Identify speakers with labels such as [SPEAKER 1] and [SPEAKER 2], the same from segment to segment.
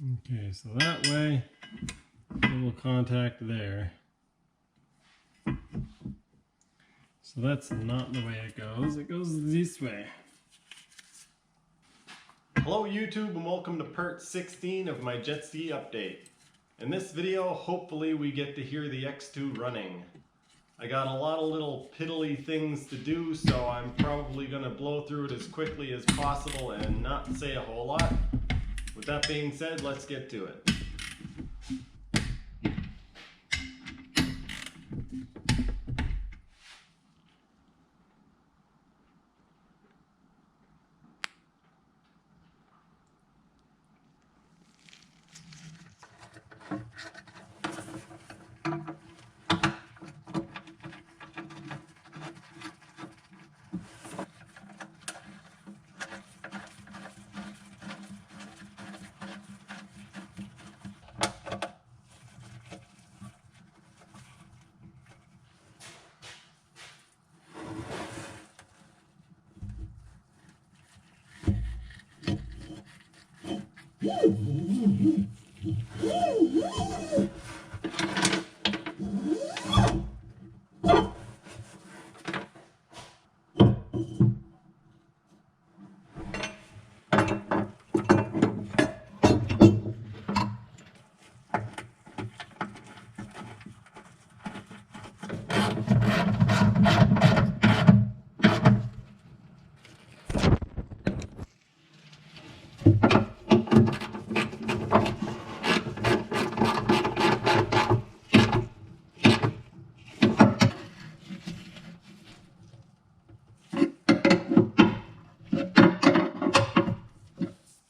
[SPEAKER 1] Okay, so that way, little contact there. So that's not the way it goes. It goes this way. Hello YouTube and welcome to part 16 of my jet ski update. In this video, hopefully we get to hear the X2 running. I got a lot of little piddly things to do, so I'm probably going to blow through it as quickly as possible and not say a whole lot. With that being said, let's get to it.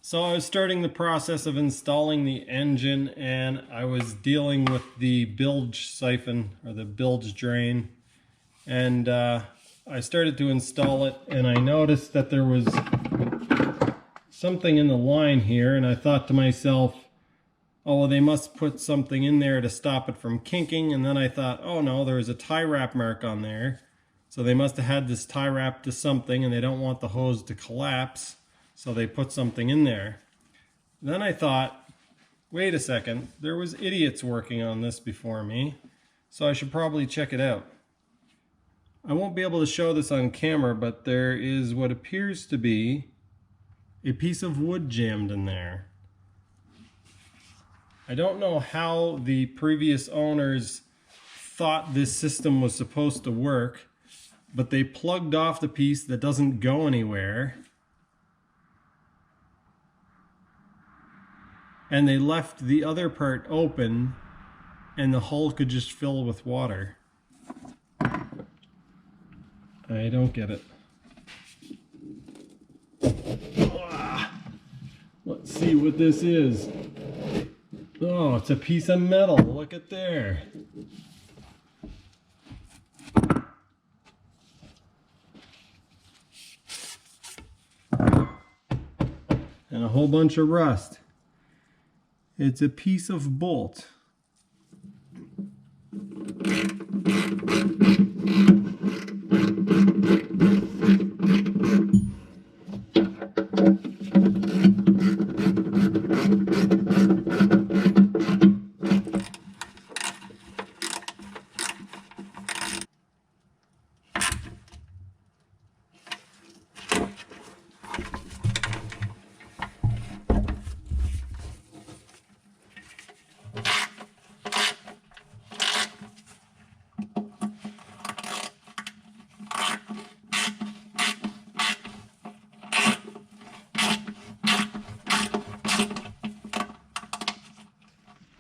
[SPEAKER 1] So I was starting the process of installing the engine, and I was dealing with the bilge siphon or the bilge drain, and I started to install it, and I noticed that there was something in the line here, and I thought to myself, oh, well, they must put something in there to stop it from kinking. And then I thought, oh no, there was a tie wrap mark on there, so they must have had this tie wrapped to something and they don't want the hose to collapse. So they put something in there. Then I thought, wait a second, there was idiots working on this before me, so I should probably check it out. I won't be able to show this on camera, but there is what appears to be a piece of wood jammed in there. I don't know how the previous owners thought this system was supposed to work, but they plugged off the piece that doesn't go anywhere, and they left the other part open, and the hull could just fill with water. I don't get it. Let's see what this is. Oh, it's a piece of metal. Look at there. And a whole bunch of rust. It's a piece of bolt.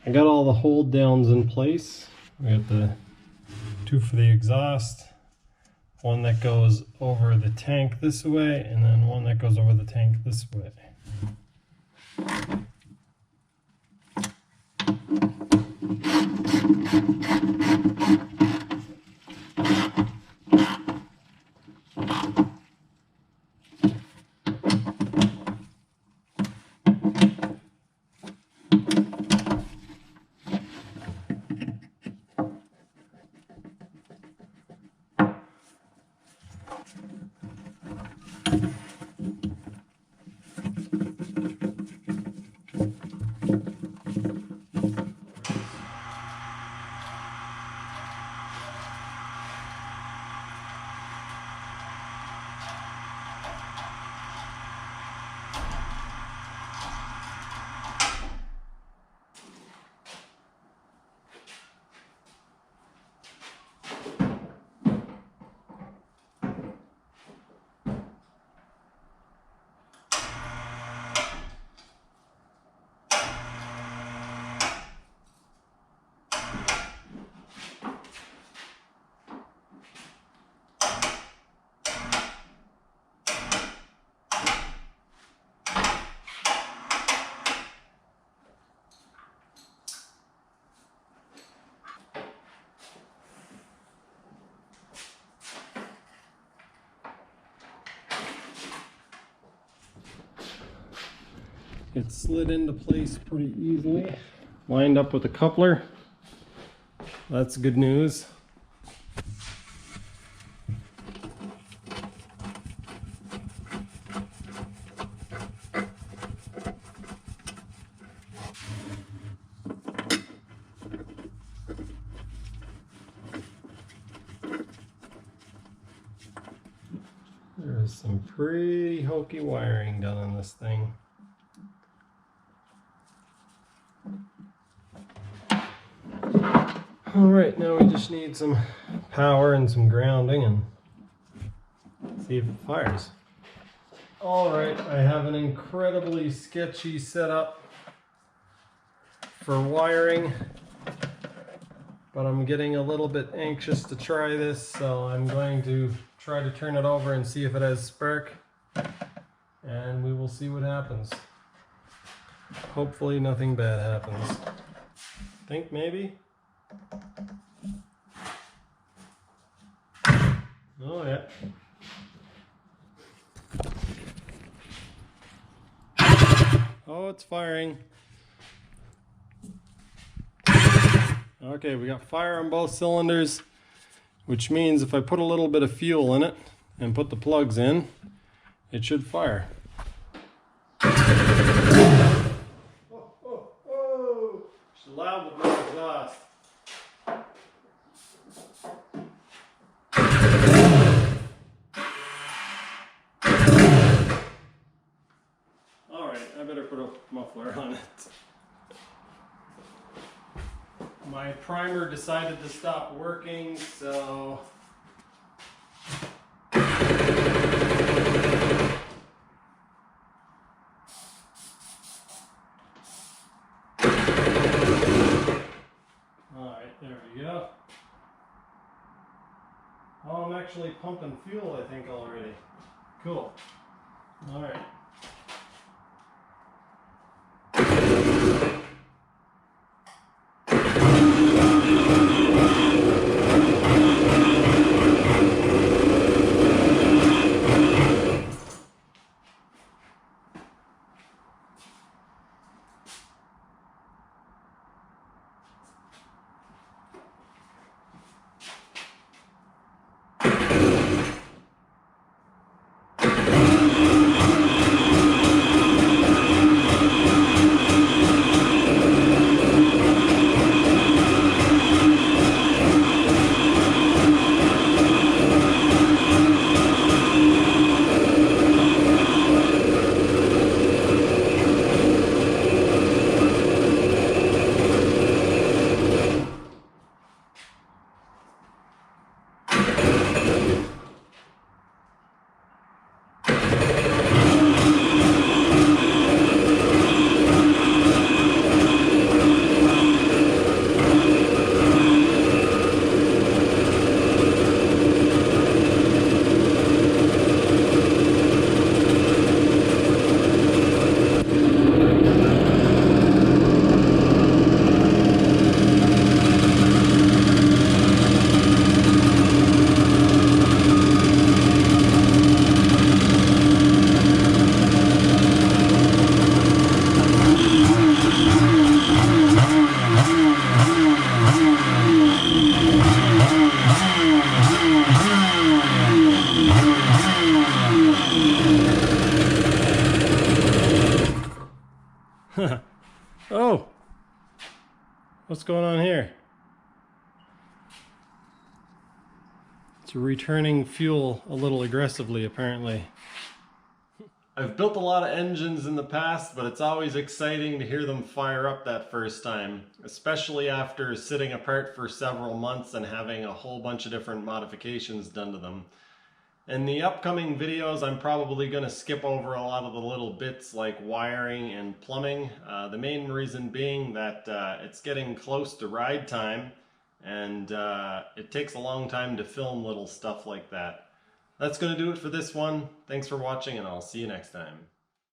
[SPEAKER 1] I got all the hold downs in place. We got the two for the exhaust, one that goes over the tank this way, and then one that goes over the tank this way. It slid into place pretty easily. Lined up with a coupler. That's good news. There's some pretty hokey wiring done on this thing. Alright, now we just need some power and some grounding and see if it fires. Alright, I have an incredibly sketchy setup for wiring, but I'm getting a little bit anxious to try this, so I'm going to try to turn it over and see if it has spark, and we will see what happens. Hopefully nothing bad happens. Think maybe? Oh yeah. Oh, it's firing. Okay, we got fire on both cylinders, which means if I put a little bit of fuel in it and put the plugs in, it should fire. Oh, oh, oh! It's loud with no exhaust. Alright, I better put a muffler on it. My primer decided to stop working, so alright, there we go. Oh, I'm actually pumping fuel, I think, already. Cool. Alright. Oh, what's going on here? It's returning fuel a little aggressively, apparently. I've built a lot of engines in the past, but it's always exciting to hear them fire up that first time, especially after sitting apart for several months and having a whole bunch of different modifications done to them. In the upcoming videos, I'm probably going to skip over a lot of the little bits like wiring and plumbing. The main reason being that it's getting close to ride time, and it takes a long time to film little stuff like that. That's going to do it for this one. Thanks for watching, and I'll see you next time.